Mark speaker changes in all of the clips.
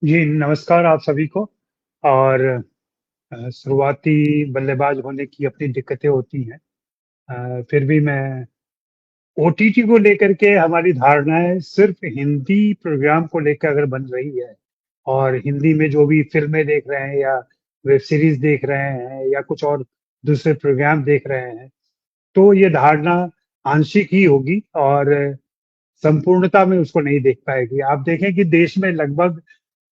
Speaker 1: जी, नमस्कार आप सभी को। और शुरुआती बल्लेबाज होने की अपनी दिक्कतें होती हैं। फिर भी मैं ओटीटी को लेकर के हमारी धारणाएँ सिर्फ़ हिंदी प्रोग्राम को लेकर अगर बन रही है और हिंदी में जो भी फ़िल्में देख रहे हैं या वेब सीरीज़ देख रहे हैं या कुछ और दूसरे प्रोग्राम देख रहे हैं, तो ये धारणा आंशिक ही होगी और संपूर्णता में उसको नहीं देख पाएगी। आप देखें कि देश में लगभग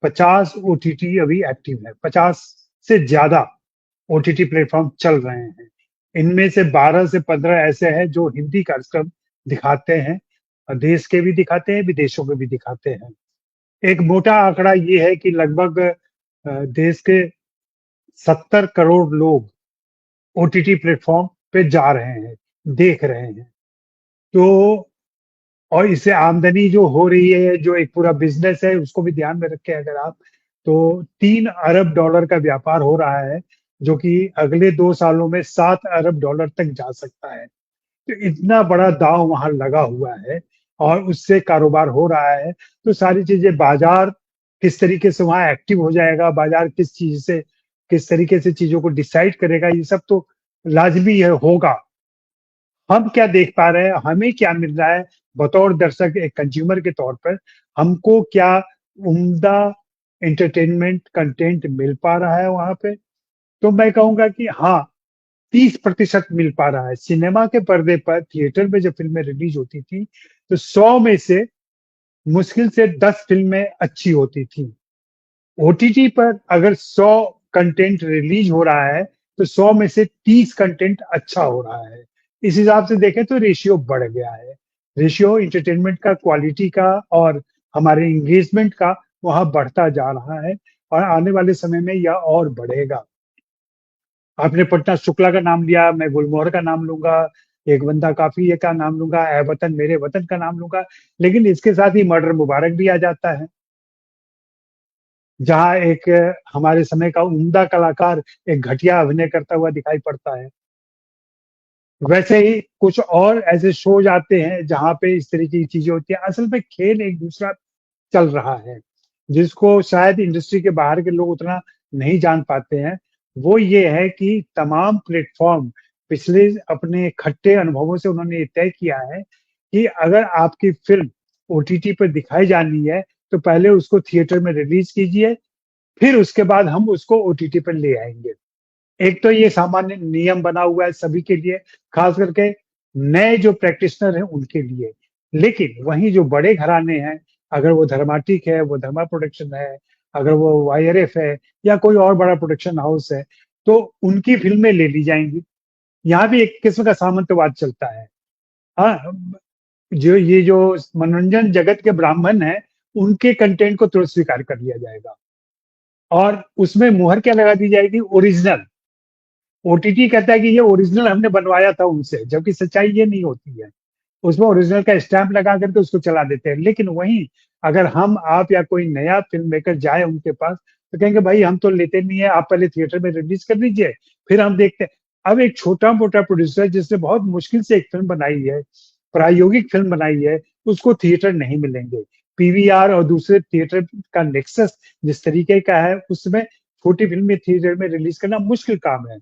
Speaker 1: 50 ओटीटी अभी एक्टिव है, 50 से ज़्यादा ओटीटी प्लेटफ़ॉर्म चल रहे हैं। इनमें से 12 से 15 ऐसे हैं जो हिंदी कार्यक्रम दिखाते हैं, देश के भी दिखाते हैं, विदेशों के भी दिखाते हैं। एक मोटा आंकड़ा ये है कि लगभग देश के 70 करोड़ लोग ओटीटी प्लेटफ़ॉर्म पे जा रहे हैं, देख रहे हैं। तो और इससे आमदनी जो हो रही है, जो एक पूरा बिज़नेस है, उसको भी ध्यान में रखें अगर आप, तो 3 अरब डॉलर का व्यापार हो रहा है, जो कि अगले 2 सालों में 7 अरब डॉलर तक जा सकता है। तो इतना बड़ा दाँव वहाँ लगा हुआ है और उससे कारोबार हो रहा है, तो सारी चीज़ें बाज़ार किस तरीके से वहाँ एक्टिव हो जाएगा, बाज़ार किस तरीके से चीज़ों को डिसाइड करेगा, ये सब तो लाज़मी है, होगा। हम क्या देख पा रहे हैं, हमें क्या मिल रहा है बतौर दर्शक एक कंज्यूमर के तौर पर, हमको क्या उम्दा एंटरटेनमेंट कंटेंट मिल पा रहा है वहाँ पे? तो मैं कहूँगा कि हाँ, 30% मिल पा रहा है। सिनेमा के पर्दे पर थिएटर में जब फ़िल्में रिलीज़ होती थी, तो 100 में से मुश्किल से 10 फ़िल्में अच्छी होती थी। ओटीटी पर अगर 100 कंटेंट रिलीज़ हो रहा है, तो 100 में से 30 कंटेंट अच्छा हो रहा है। इस हिसाब से देखें तो रेशियो बढ़ गया है। रेशियो एंटरटेनमेंट का, क्वालिटी का और हमारे एंगेजमेंट का वहाँ बढ़ता जा रहा है और आने वाले समय में यह और बढ़ेगा। आपने पटना शुक्ला का नाम लिया, मैं गुलमोहर का नाम लूँगा, एक बंदा काफ़ी है का नाम लूँगा, ऐ वतन मेरे वतन का नाम लूँगा, लेकिन इसके साथ ही मर्डर मुबारक भी आ जाता है। जहाँ एक हमारे समय का उम्दा कलाकार एक घटिया अभिनय करता हुआ दिखाई पड़ता है। वैसे ही कुछ और ऐसे शोज़ आते हैं जहाँ पे इस तरह की चीज़ें होती हैं। असल में खेल एक-दूसरा चल रहा है, जिसको शायद इंडस्ट्री के बाहर के लोग उतना नहीं जान पाते हैं। वो ये है कि तमाम प्लेटफ़ॉर्म पिछले अपने खट्टे अनुभवों से उन्होंने ये तय किया है कि अगर आपकी फ़िल्म ओटीटी पे दिखाई जानी है, तो पहले उसको थिएटर में रिलीज़ कीजिए, फिर उसके बाद हम उसको ओटीटी पर ले आएँगे। एक तो ये सामान्य नियम बना हुआ है सभी के लिए, खास करके नए जो प्रैक्टिशनर हैं उनके लिए। लेकिन वहीं जो बड़े घराने हैं, अगर वो धर्माटिक है, वो धर्मा प्रोडक्शन है, अगर वो वाईआरएफ है या कोई और बड़ा प्रोडक्शन हाउस है, तो उनकी फ़िल्में ले ली जाएँगी। यहाँ भी एक किस्म का सामंतवाद चलता है। हाँ, जो मनोरंजन जगत के ब्राह्मण हैं, उनके कंटेंट को तुरंत स्वीकार कर लिया जाएगा और उसमें मुहर क्या लगा दी जाएगी, ओरिजिनल। ओटीटी कहता है कि ये ओरिजिनल हमने बनवाया था उनसे, जबकि सच्चाई ये नहीं होती है। उसमें ओरिजिनल का स्टैम्प लगा करके उसको चला देते हैं। लेकिन वहीं अगर हम, आप या कोई नया फ़िल्म मेकर जाए उनके पास, तो कहेंगे भाई हम तो लेते नहीं है, आप पहले थिएटर में रिलीज़ कर दीजिए, फिर हम देखते हैं। अब एक छोटा-मोटा प्रोड्यूसर जिसने बहुत मुश्किल से एक फ़िल्म बनाई है, प्रायोगिक फ़िल्म बनाई है, उसको थिएटर नहीं मिलेंगे। पीवीआर और दूसरे थिएटर का नेक्सस जिस तरीके का है, उसमें छोटी फ़िल्में थिएटर में रिलीज़ करना मुश्किल काम है।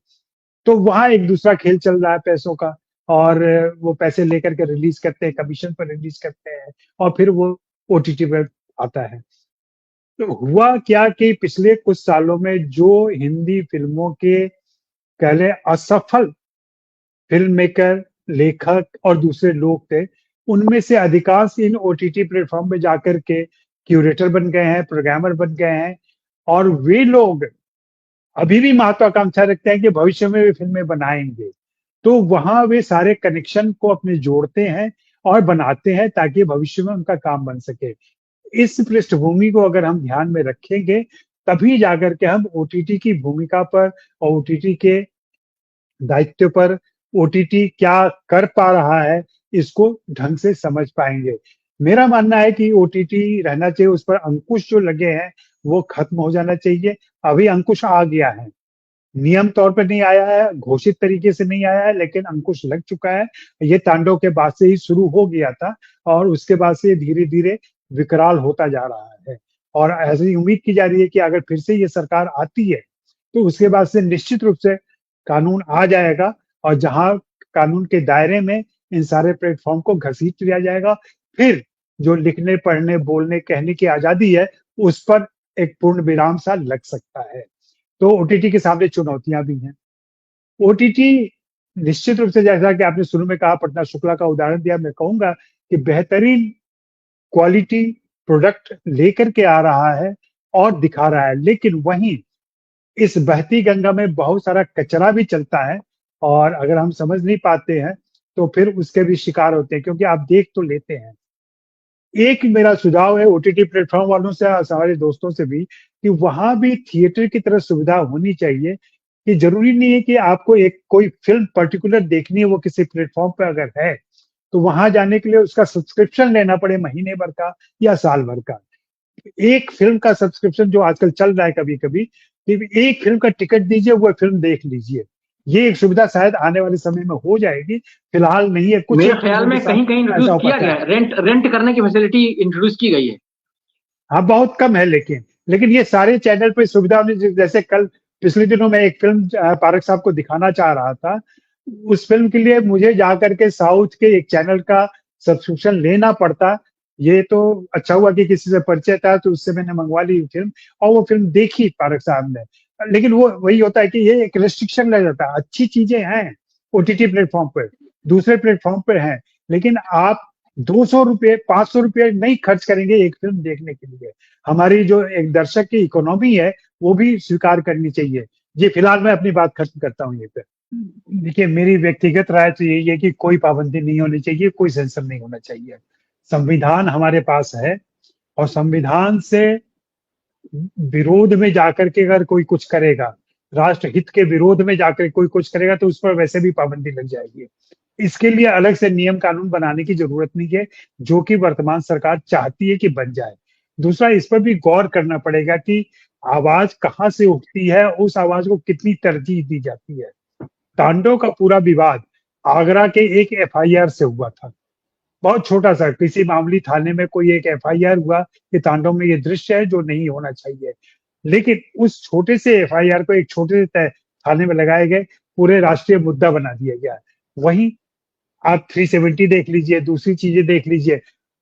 Speaker 1: तो वहाँ एक दूसरा खेल चल रहा है पैसों का और वो पैसे लेकर के रिलीज़ करते हैं, कमीशन पर रिलीज़ करते हैं और फिर वो ओटीटी पे आता है। तो हुआ क्या कि पिछले कुछ सालों में जो हिंदी फ़िल्मों के कह लें असफल फ़िल्म मेकर, लेखक और दूसरे लोग थे, उनमें से अधिकांश इन ओटीटी प्लेटफ़ॉर्म पे जाकर के क्यूरेटर बन गए हैं, प्रोग्रामर बन गए हैं और वे लोग अभी भी महत्वाकांक्षा रखते हैं कि भविष्य में वे फ़िल्में बनाएँगे। तो वहाँ वे सारे कनेक्शन को अपने जोड़ते हैं और बनाते हैं ताकि भविष्य में उनका काम बन सके। इस पृष्ठभूमि को अगर हम ध्यान में रखेंगे, तभी जाकर के हम ओटीटी की भूमिका पर और ओटीटी के दायित्व पर ओटीटी क्या कर पा रहा है, इसको ढंग से समझ पाएँगे। मेरा मानना है कि ओटीटी रहना चाहिए, उस पर अंकुश जो लगे हैं, वो खत्म हो जाना चाहिए। अभी अंकुश आ गया है। नियम तौर पे नहीं आया है, घोषित तरीके से नहीं आया है, लेकिन अंकुश लग चुका है। ये तांडव के बाद से ही शुरू हो गया था और उसके बाद से धीरे-धीरे विकराल होता जा रहा है। और ऐसी उम्मीद की जा रही है कि अगर फिर से ये सरकार आती है, तो उसके बाद से निश्चित रूप से कानून आ जाएगा और जहाँ कानून के दायरे में इन सारे प्लेटफ़ॉर्म को घसीट लिया जाएगा। फिर जो लिखने, पढ़ने, बोलने, कहने की आज़ादी है, उस पर एक पूर्ण विराम सा लग सकता है। तो ओटीटी के सामने चुनौतियाँ भी हैं। ओटीटी निश्चित रूप से जैसा कि आपने शुरू में कहा पटना शुक्ला का उदाहरण दिया, मैं कहूँगा कि बेहतरीन क्वालिटी प्रोडक्ट लेकर के आ रहा है और दिखा रहा है। लेकिन वहीं इस बहती गंगा में बहुत सारा कचरा भी चलता है और अगर हम समझ नहीं पाते हैं, तो फिर उसके भी शिकार होते हैं क्योंकि आप देख तो लेते हैं। एक मेरा सुझाव है ओटीटी प्लेटफ़ॉर्म वालों से हमारे दोस्तों से भी कि वहाँ भी थिएटर की तरह सुविधा होनी चाहिए कि ज़रूरी नहीं है कि आपको एक कोई फ़िल्म पर्टिकुलर देखनी है वो किसी प्लेटफ़ॉर्म पे अगर है, तो वहाँ जाने के लिए उसका सब्सक्रिप्शन लेना पड़े महीने भर का या साल भर का। एक फ़िल्म का सब्सक्रिप्शन जो आजकल चल रहा है कभी-कभी, कि एक फ़िल्म का टिकट दीजिए, वो फ़िल्म देख लीजिए। ये एक सुविधा शायद आने वाले समय में हो जाएगी, फिलहाल नहीं है, कुछ
Speaker 2: मेरे
Speaker 1: एक
Speaker 2: ख्याल
Speaker 1: फ़िल्मों के
Speaker 2: में
Speaker 1: साथ
Speaker 2: कहीं-कहीं
Speaker 1: ऐसा
Speaker 2: इंट्रोड्यूस
Speaker 1: हो
Speaker 2: किया
Speaker 1: पाता
Speaker 2: गया
Speaker 1: है।
Speaker 2: है, रेंट रेंट करने की फैसिलिटी इंट्रोड्यूस की गई है।
Speaker 1: हाँ, बहुत कम है लेकिन ये सारे चैनल पे सुविधा होनी चाहिए। जैसे कल पिछले दिनों मैं एक फ़िल्म पारक साहब को दिखाना चाह रहा था। उस फ़िल्म के लिए मुझे जाकर के साउथ के एक चैनल का सब्सक्रिप्शन लेना पड़ता। ये तो अच्छा हुआ कि किसी से परिचय था तो उससे मैंने मँगवा ली फ़िल्म और वो फ़िल्म देखी पारक साहब ने। लेकिन वो वही होता है कि ये एक रिस्ट्रिक्शन लग जाता है। अच्छी चीज़ें हैं ओटीटी प्लेटफ़ॉर्म पे, दूसरे प्लेटफ़ॉर्म पे हैं, लेकिन आप ₹200 ₹500 नहीं खर्च करेंगे एक फ़िल्म देखने के लिए। हमारी जो एक दर्शक की इकोनॉमी है, वो भी स्वीकार करनी चाहिए। जी, फिलहाल मैं अपनी बात खत्म करता हूँ यहीं पे। देखिए, मेरी व्यक्तिगत राय तो यही है कि कोई पाबंदी नहीं होनी चाहिए, कोई सेंसर नहीं होना चाहिए। संविधान हमारे पास है और संविधान से विरोध में जाकर के अगर कोई कुछ करेगा, राष्ट्र हित के विरोध में जाकर कोई कुछ करेगा तो उस पर वैसे भी पाबंदी लग जाएगी। इसके लिए अलग से नियम कानून बनाने की ज़रूरत नहीं है, जो कि वर्तमान सरकार चाहती है कि बन जाए। दूसरा इस पर भी गौर करना पड़ेगा कि आवाज़ कहाँ से उठती है, उस आवाज़ को कितनी तरजीह दी जाती है। तांडव का पूरा विवाद आगरा के एक एफआईआर से हुआ था। बहुत छोटा-सा किसी मामूली थाने में कोई एक एफआईआर हुआ कि तांडव में ये दृश्य है जो नहीं होना चाहिए। लेकिन उस छोटे से एफआईआर को एक छोटे से थाने में लगाए गए, पूरे राष्ट्रीय मुद्दा बना दिया गया। वहीं आप 370 देख लीजिए, दूसरी चीज़ें देख लीजिए,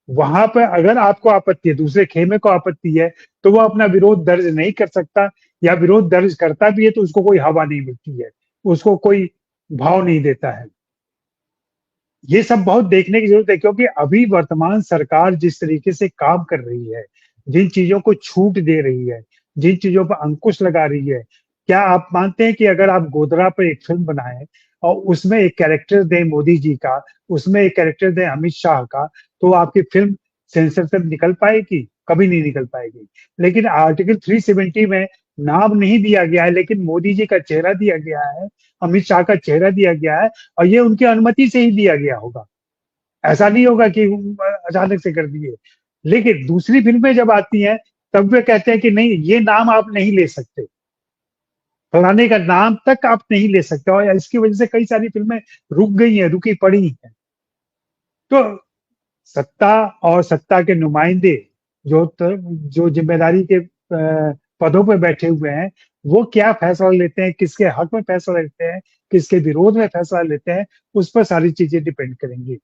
Speaker 1: वहाँ पे अगर आपको आपत्ति है, दूसरे खेमे को आपत्ति है, तो वो अपना विरोध दर्ज नहीं कर सकता या विरोध दर्ज करता भी है तो उसको कोई हवा नहीं मिलती है, उसको कोई भाव नहीं देता है। ये सब बहुत देखने की ज़रूरत है क्योंकि अभी वर्तमान सरकार जिस तरीके से काम कर रही है, जिन चीज़ों को छूट दे रही है, जिन चीज़ों पर अंकुश लगा रही है, क्या आप मानते हैं कि अगर आप गोधरा पे एक फ़िल्म बनाएँ और उसमें एक कैरेक्टर दें मोदी जी का, उसमें एक कैरेक्टर दें अमित शाह का, तो आपकी फ़िल्म सेंसर से निकल पाएगी? कभी नहीं निकल पाएगी। लेकिन आर्टिकल 370 में नाम नहीं दिया गया है, लेकिन मोदी जी का चेहरा दिया गया है, अमित शाह का चेहरा दिया गया है और ये उनकी अनुमति से ही दिया गया होगा। ऐसा नहीं होगा कि अचानक से कर दिए। लेकिन दूसरी फ़िल्में जब आती हैं, तब वे कहते हैं कि नहीं ये नाम आप नहीं ले सकते। फलाने का नाम तक आप नहीं ले सकते और इसकी वज़ह से कई सारी फ़िल्में रुक गई हैं, रुकी पड़ी हैं। तो सत्ता और सत्ता के नुमाइंदे जो ज़िम्मेदारी के पदों पे बैठे हुए हैं, वो क्या फ़ैसला लेते हैं, किसके हक में फ़ैसला लेते हैं, किसके विरोध में फ़ैसला लेते हैं, उस पर सारी चीज़ें डिपेंड करेंगी।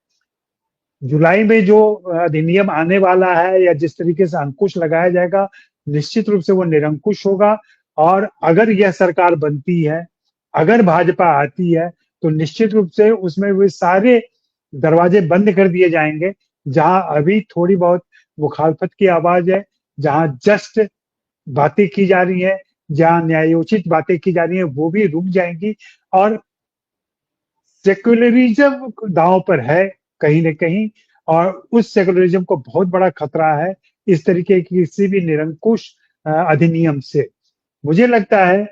Speaker 1: जुलाई में जो अधिनियम आने वाला है या जिस तरीके से अंकुश लगाया जाएगा, निश्चित रूप से वो निरंकुश होगा और अगर यह सरकार बनती है, अगर भाजपा आती है, तो निश्चित रूप से उसमें वे सारे दरवाजे बंद कर दिए जाएँगे, जहाँ अभी थोड़ी बहुत मुखालफत की आवाज़ है, जहाँ जस्ट बातें की जा रही हैं, जहाँ न्यायोचित बातें की जा रही हैं, वो भी रुक जाएँगी और सेक्युलरिज़्म दाँव पर है कहीं न कहीं और उस सेक्युलरिज़्म को बहुत बड़ा खतरा है, इस तरीके की किसी भी निरंकुश अधिनियम से। मुझे लगता है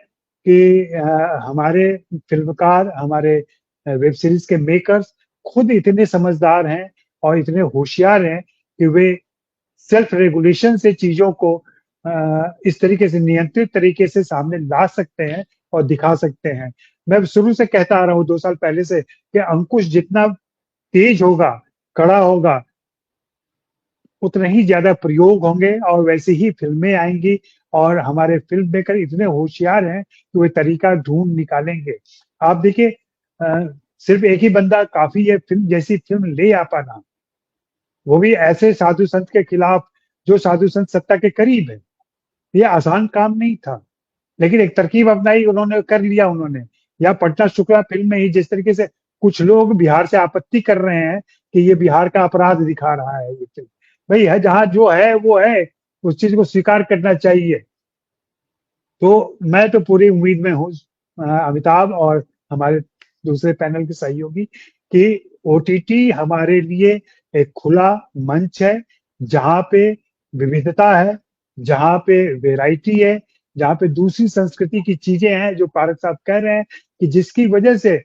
Speaker 1: कि हमारे फ़िल्मकार, हमारे वेब सीरीज़ के मेकर्स खुद इतने समझदार हैं और इतने होशियार हैं कि वे सेल्फ रेगुलेशन से चीज़ों को इस तरीके से नियंत्रित तरीके से सामने ला सकते हैं और दिखा सकते हैं। मैं शुरू से कहता आ रहा हूँ 2 साल पहले से कि अंकुश जितना तेज होगा, कड़ा होगा, उतने ही ज़्यादा प्रयोग होंगे और वैसी ही फ़िल्में आएँगी और हमारे फ़िल्म मेकर इतने होशियार हैं कि वो तरीका ढूँढ निकालेंगे। आप देखिए सिर्फ़ एक ही बंदा काफ़ी है फ़िल्म जैसी फ़िल्म ले आ पाना, वो भी ऐसे साधु संत के खिलाफ जो साधु संत सत्ता के करीब है। ये आसान काम नहीं था, लेकिन एक तरकीब अपनाई उन्होंने कर लिया उन्होंने। या पटना शुक्ला फ़िल्म में ही जिस तरीके से कुछ लोग बिहार से आपत्ति कर रहे हैं कि ये बिहार का अपराध दिखा रहा है ये फ़िल्म। भई है जहाँ जो है वो है, उस चीज़ को स्वीकार करना चाहिए। तो मैं तो पूरी उम्मीद में हूँ अमिताभ और हमारे दूसरे पैनल के सहयोगी कि ओटीटी हमारे लिए एक खुला मंच है, जहाँ पे विविधता है, जहाँ पे वैरायटी है, जहाँ पे दूसरी संस्कृति की चीज़ें हैं, जो पारस साहब कह रहे हैं कि जिसकी वजह से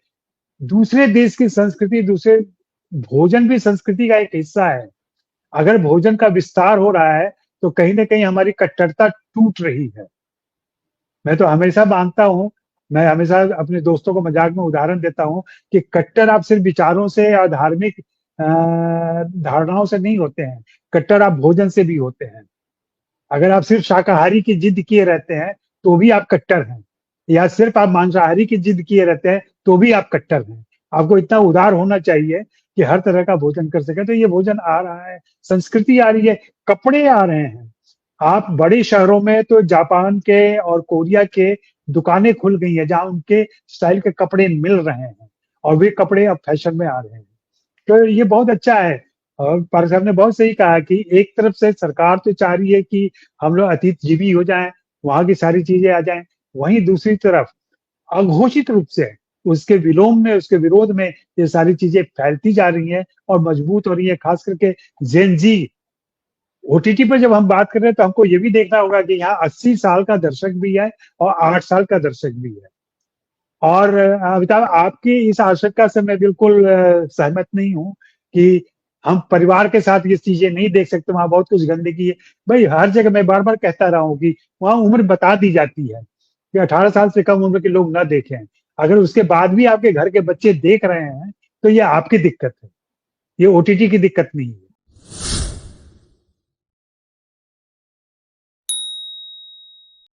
Speaker 1: दूसरे देश की संस्कृति, दूसरे भोजन भी संस्कृति का एक हिस्सा है। अगर भोजन का विस्तार हो रहा है, तो कहीं न कहीं हमारी कट्टरता टूट रही है। मैं तो हमेशा मानता हूँ, मैं हमेशा अपने दोस्तों को मज़ाक में उदाहरण देता हूँ कि कट्टर आप सिर्फ़ विचारों से या धार्मिक धारणाओं से नहीं होते हैं, कट्टर आप भोजन से भी होते हैं। अगर आप सिर्फ़ शाकाहारी की जिद किए रहते हैं, तो भी आप कट्टर हैं। या सिर्फ़ आप मांसाहारी की जिद किए रहते हैं, तो भी आप कट्टर हैं। आपको इतना उदार होना चाहिए कि हर तरह का भोजन कर सकें, तो ये भोजन आ रहा है, संस्कृति आ रही है, कपड़े आ रहे हैं। आप बड़े शहरों में तो जापान के और कोरिया के दुकानें खुल गई हैं, जहाँ उनके स्टाइल के कपड़े मिल रहे हैं और वे कपड़े अब फैशन में आ रहे हैं। तो ये बहुत अच्छा है और पारस साहब ने बहुत सही कहा कि एक तरफ से सरकार तो चाह रही है कि हम लोग अतिथजीवी हो जाएँ, वहाँ की सारी चीज़ें आ जाएँ। वहीं दूसरी तरफ अघोषित रूप से उसके विलोम में, उसके विरोध में ये सारी चीज़ें फैलती जा रही हैं और मजबूत हो रही हैं, खास करके जेन ज़ी ओटीटी पे जब हम बात कर रहे हैं तो हमको ये भी देखना होगा कि यहाँ 80 साल का दर्शक भी है और 8 साल का दर्शक भी है। और अमिताभ आपकी इस आशंका से मैं बिल्कुल सहमत नहीं हूँ कि हम परिवार के साथ ये चीज़ें नहीं देख सकते, वहाँ बहुत कुछ गंदगी है। भई हर जगह मैं बार-बार कहता रहा हूँ कि वहाँ उम्र बता दी जाती है कि 18 साल से कम उम्र के लोग ना देखें। अगर उसके बाद भी आपके घर के बच्चे देख रहे हैं, तो ये आपकी दिक्कत है। ये ओटीटी की दिक्कत नहीं है।